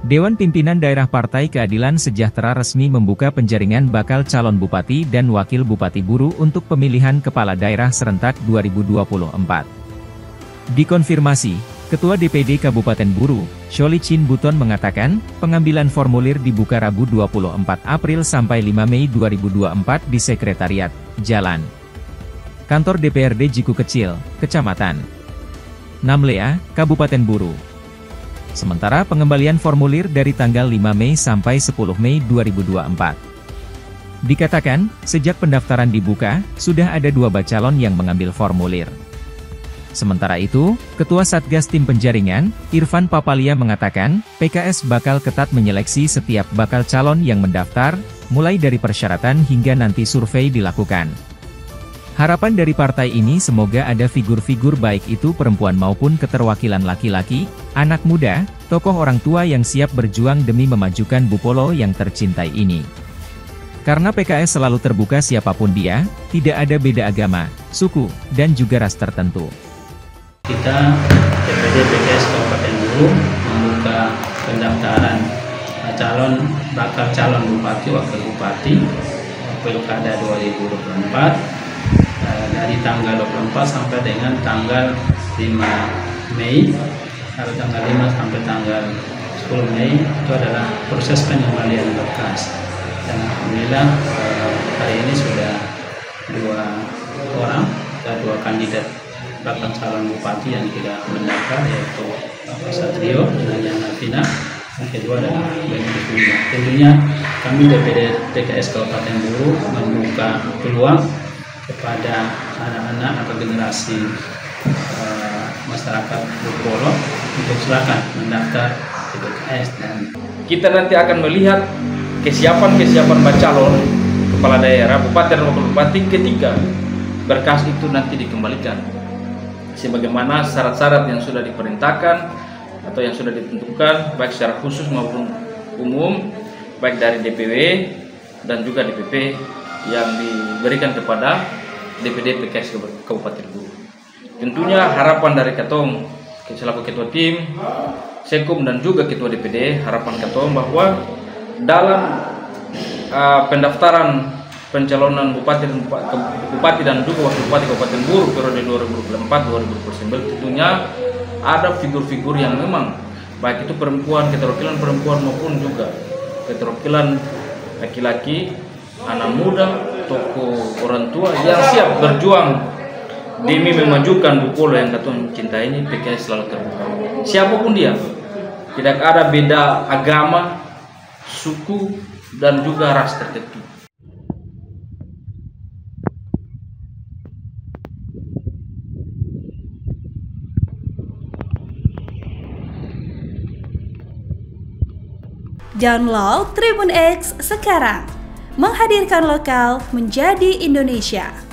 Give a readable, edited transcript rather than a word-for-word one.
Dewan Pimpinan Daerah Partai Keadilan Sejahtera resmi membuka penjaringan bakal calon bupati dan wakil bupati Buru untuk pemilihan kepala daerah serentak 2024. Dikonfirmasi, Ketua DPD Kabupaten Buru, Sholichin Buton mengatakan, pengambilan formulir dibuka Rabu 24 April sampai 5 Mei 2024 di Sekretariat, Jalan Kantor DPRD Jiku Kecil, Kecamatan Namlea, Kabupaten Buru. Sementara pengembalian formulir dari tanggal 5 Mei sampai 10 Mei 2024. Dikatakan, sejak pendaftaran dibuka, sudah ada 2 bacalon yang mengambil formulir. Sementara itu, Ketua Satgas Tim Penjaringan, Irfan Papalia mengatakan, PKS bakal ketat menyeleksi setiap bakal calon yang mendaftar, mulai dari persyaratan hingga nanti survei dilakukan. Harapan dari partai ini semoga ada figur-figur baik itu perempuan maupun keterwakilan laki-laki, anak muda, tokoh orang tua yang siap berjuang demi memajukan Bupolo yang tercintai ini. Karena PKS selalu terbuka siapapun dia, tidak ada beda agama, suku, dan juga ras tertentu. Kita DPD PKS Kabupaten Buru membuka pendaftaran bakal calon bupati wakil bupati Pilkada 2024 dari tanggal 24 sampai dengan tanggal 5 Mei. Dari tanggal 5 sampai tanggal 10 Mei itu adalah proses pengembalian berkas. Dan alhamdulillah hari ini sudah 2 orang dan 2 kandidat bakal calon bupati yang tidak mendaftar, yaitu Bapak Satrio dan Yang Alvina. Yang kedua adalah Benny. Tentunya kami DPD PKS Kabupaten Buru membuka peluang kepada anak-anak atau generasi masyarakat Bupolo untuk silakan mendaftar ke PKS. Dan kita nanti akan melihat kesiapan bacalon kepala daerah, bupati dan wakil bupati ketika berkas itu nanti dikembalikan sebagaimana syarat-syarat yang sudah diperintahkan atau yang sudah ditentukan baik secara khusus maupun umum, baik dari DPW dan juga DPP yang diberikan kepada DPD PKS Kabupaten Buru. Tentunya harapan dari Ketong selaku Ketua Tim, Sekum dan juga Ketua DPD, harapan Ketong bahwa dalam pendaftaran pencalonan bupati dan juga wakil bupati Kabupaten Buru periode 2024-2029 tentunya ada figur-figur yang memang baik itu perempuan, keterwakilan perempuan maupun juga keterwakilan laki-laki, anak muda, tokoh orang tua yang siap berjuang demi memajukan Bupolo yang Ketong cintai ini. PKS selalu terbuka. Siapapun dia, tidak ada beda agama, suku, dan juga ras tertentu. Download Tribun X sekarang, menghadirkan lokal menjadi Indonesia.